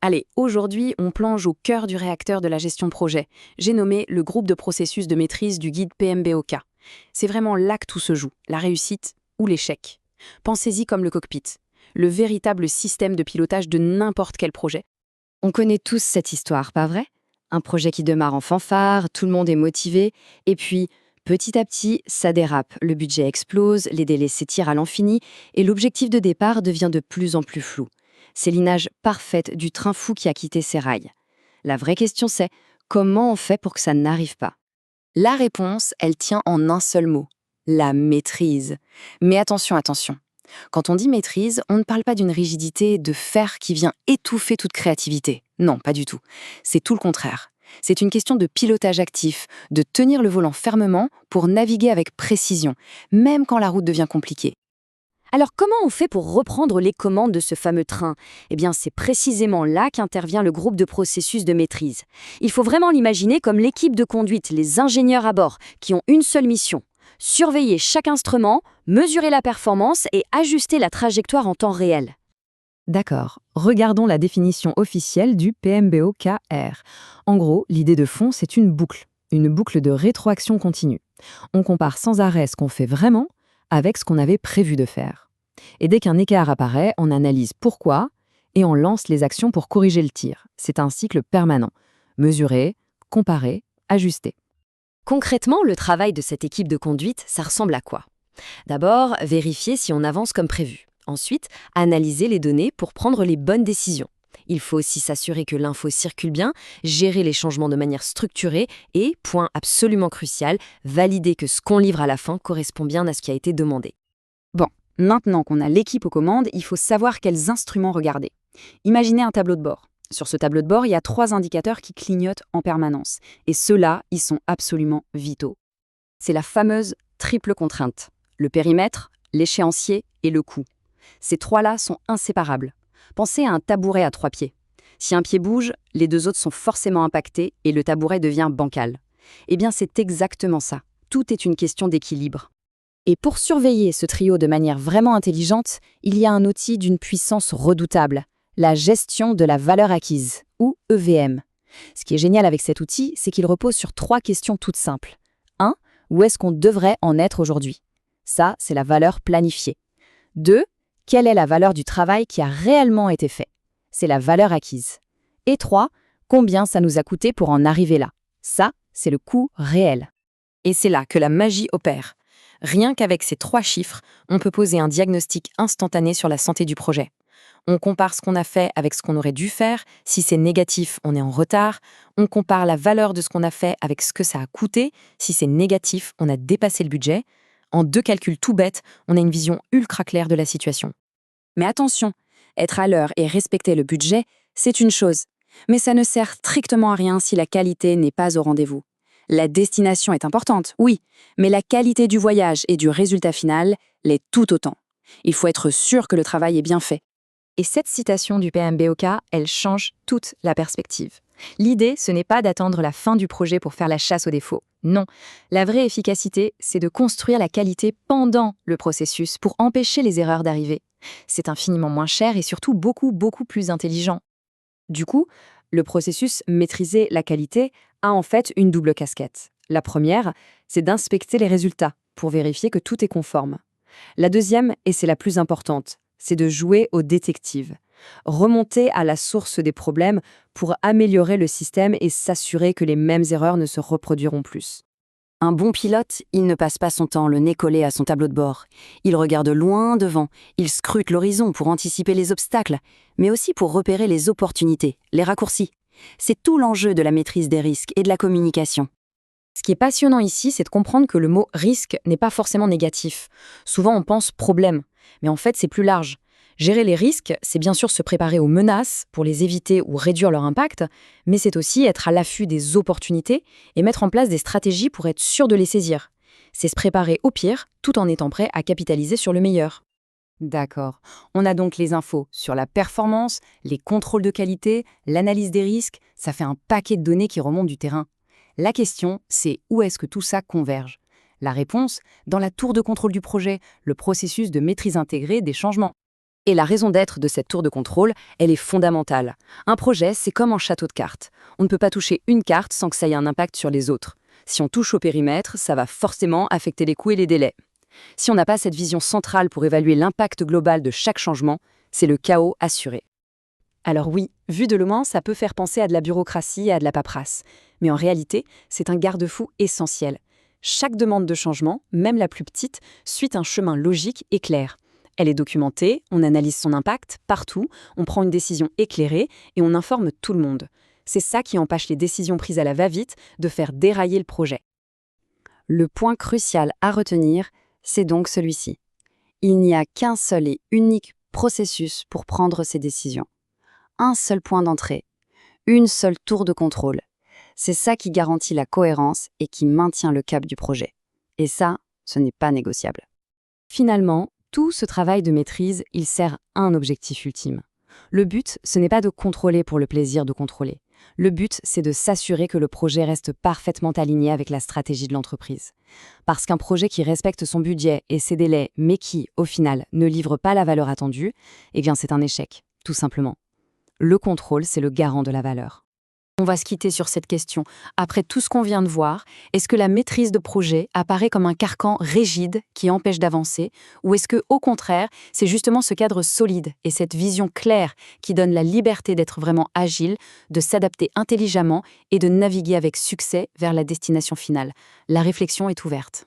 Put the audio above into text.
Allez, aujourd'hui, on plonge au cœur du réacteur de la gestion de projet. J'ai nommé le groupe de processus de maîtrise du guide PMBOK. C'est vraiment là que tout se joue, la réussite ou l'échec. Pensez-y comme le cockpit, le véritable système de pilotage de n'importe quel projet. On connaît tous cette histoire, pas vrai? Un projet qui démarre en fanfare, tout le monde est motivé, et puis, petit à petit, ça dérape. Le budget explose, les délais s'étirent à l'infini, et l'objectif de départ devient de plus en plus flou. C'est l'image parfaite du train fou qui a quitté ses rails. La vraie question c'est, comment on fait pour que ça n'arrive pas? La réponse, elle tient en un seul mot, la maîtrise. Mais attention, attention. Quand on dit maîtrise, on ne parle pas d'une rigidité de fer qui vient étouffer toute créativité. Non, pas du tout. C'est tout le contraire. C'est une question de pilotage actif, de tenir le volant fermement pour naviguer avec précision, même quand la route devient compliquée. Alors comment on fait pour reprendre les commandes de ce fameux train? Eh bien c'est précisément là qu'intervient le groupe de processus de maîtrise. Il faut vraiment l'imaginer comme l'équipe de conduite, les ingénieurs à bord, qui ont une seule mission: surveiller chaque instrument, mesurer la performance et ajuster la trajectoire en temps réel. D'accord, regardons la définition officielle du PMBOKR. En gros, l'idée de fond, c'est une boucle de rétroaction continue. On compare sans arrêt ce qu'on fait vraiment avec ce qu'on avait prévu de faire. Et dès qu'un écart apparaît, on analyse pourquoi et on lance les actions pour corriger le tir. C'est un cycle permanent. Mesurer, comparer, ajuster. Concrètement, le travail de cette équipe de conduite, ça ressemble à quoi? D'abord, vérifier si on avance comme prévu. Ensuite, analyser les données pour prendre les bonnes décisions. Il faut aussi s'assurer que l'info circule bien, gérer les changements de manière structurée et, point absolument crucial, valider que ce qu'on livre à la fin correspond bien à ce qui a été demandé. Bon, maintenant qu'on a l'équipe aux commandes, il faut savoir quels instruments regarder. Imaginez un tableau de bord. Sur ce tableau de bord, il y a 3 indicateurs qui clignotent en permanence. Et ceux-là, ils sont absolument vitaux. C'est la fameuse triple contrainte. Le périmètre, l'échéancier et le coût. Ces 3-là sont inséparables. Pensez à un tabouret à 3 pieds. Si un pied bouge, les 2 autres sont forcément impactés et le tabouret devient bancal. Eh bien, c'est exactement ça. Tout est une question d'équilibre. Et pour surveiller ce trio de manière vraiment intelligente, il y a un outil d'une puissance redoutable, la gestion de la valeur acquise, ou EVM. Ce qui est génial avec cet outil, c'est qu'il repose sur 3 questions toutes simples. 1. Où est-ce qu'on devrait en être aujourd'hui? Ça, c'est la valeur planifiée. 2. Quelle est la valeur du travail qui a réellement été fait? C'est la valeur acquise. Et 3. Combien ça nous a coûté pour en arriver là? Ça, c'est le coût réel. Et c'est là que la magie opère. Rien qu'avec ces 3 chiffres, on peut poser un diagnostic instantané sur la santé du projet. On compare ce qu'on a fait avec ce qu'on aurait dû faire. Si c'est négatif, on est en retard. On compare la valeur de ce qu'on a fait avec ce que ça a coûté. Si c'est négatif, on a dépassé le budget. En 2 calculs tout bêtes, on a une vision ultra claire de la situation. Mais attention, être à l'heure et respecter le budget, c'est une chose. Mais ça ne sert strictement à rien si la qualité n'est pas au rendez-vous. La destination est importante, oui, mais la qualité du voyage et du résultat final l'est tout autant. Il faut être sûr que le travail est bien fait. Et cette citation du PMBOK, elle change toute la perspective. L'idée, ce n'est pas d'attendre la fin du projet pour faire la chasse aux défauts. Non, la vraie efficacité, c'est de construire la qualité pendant le processus pour empêcher les erreurs d'arriver. C'est infiniment moins cher et surtout beaucoup plus intelligent. Du coup, le processus maîtriser la qualité a en fait une double casquette. La première, c'est d'inspecter les résultats pour vérifier que tout est conforme. La deuxième, et c'est la plus importante, c'est de jouer au détective. Remonter à la source des problèmes pour améliorer le système et s'assurer que les mêmes erreurs ne se reproduiront plus. Un bon pilote, il ne passe pas son temps le nez collé à son tableau de bord. Il regarde loin devant, il scrute l'horizon pour anticiper les obstacles, mais aussi pour repérer les opportunités, les raccourcis. C'est tout l'enjeu de la maîtrise des risques et de la communication. Ce qui est passionnant ici, c'est de comprendre que le mot « risque » n'est pas forcément négatif. Souvent, on pense « problème », mais en fait, c'est plus large. Gérer les risques, c'est bien sûr se préparer aux menaces pour les éviter ou réduire leur impact, mais c'est aussi être à l'affût des opportunités et mettre en place des stratégies pour être sûr de les saisir. C'est se préparer au pire, tout en étant prêt à capitaliser sur le meilleur. D'accord. On a donc les infos sur la performance, les contrôles de qualité, l'analyse des risques. Ça fait un paquet de données qui remontent du terrain. La question, c'est où est-ce que tout ça converge? La réponse, dans la tour de contrôle du projet, le processus de maîtrise intégrée des changements. Et la raison d'être de cette tour de contrôle, elle est fondamentale. Un projet, c'est comme un château de cartes. On ne peut pas toucher une carte sans que ça ait un impact sur les autres. Si on touche au périmètre, ça va forcément affecter les coûts et les délais. Si on n'a pas cette vision centrale pour évaluer l'impact global de chaque changement, c'est le chaos assuré. Alors oui, vu de loin, ça peut faire penser à de la bureaucratie et à de la paperasse. Mais en réalité, c'est un garde-fou essentiel. Chaque demande de changement, même la plus petite, suit un chemin logique et clair. Elle est documentée, on analyse son impact partout, on prend une décision éclairée et on informe tout le monde. C'est ça qui empêche les décisions prises à la va-vite de faire dérailler le projet. Le point crucial à retenir, c'est donc celui-ci. Il n'y a qu'un seul et unique processus pour prendre ces décisions. Un seul point d'entrée, une seule tour de contrôle. C'est ça qui garantit la cohérence et qui maintient le cap du projet. Et ça, ce n'est pas négociable. Finalement, tout ce travail de maîtrise, il sert à un objectif ultime. Le but, ce n'est pas de contrôler pour le plaisir de contrôler. Le but, c'est de s'assurer que le projet reste parfaitement aligné avec la stratégie de l'entreprise. Parce qu'un projet qui respecte son budget et ses délais, mais qui, au final, ne livre pas la valeur attendue, eh bien c'est un échec, tout simplement. Le contrôle, c'est le garant de la valeur. On va se quitter sur cette question. Après tout ce qu'on vient de voir, est-ce que la maîtrise de projet apparaît comme un carcan rigide qui empêche d'avancer, ou est-ce que, au contraire, c'est justement ce cadre solide et cette vision claire qui donne la liberté d'être vraiment agile, de s'adapter intelligemment et de naviguer avec succès vers la destination finale? La réflexion est ouverte.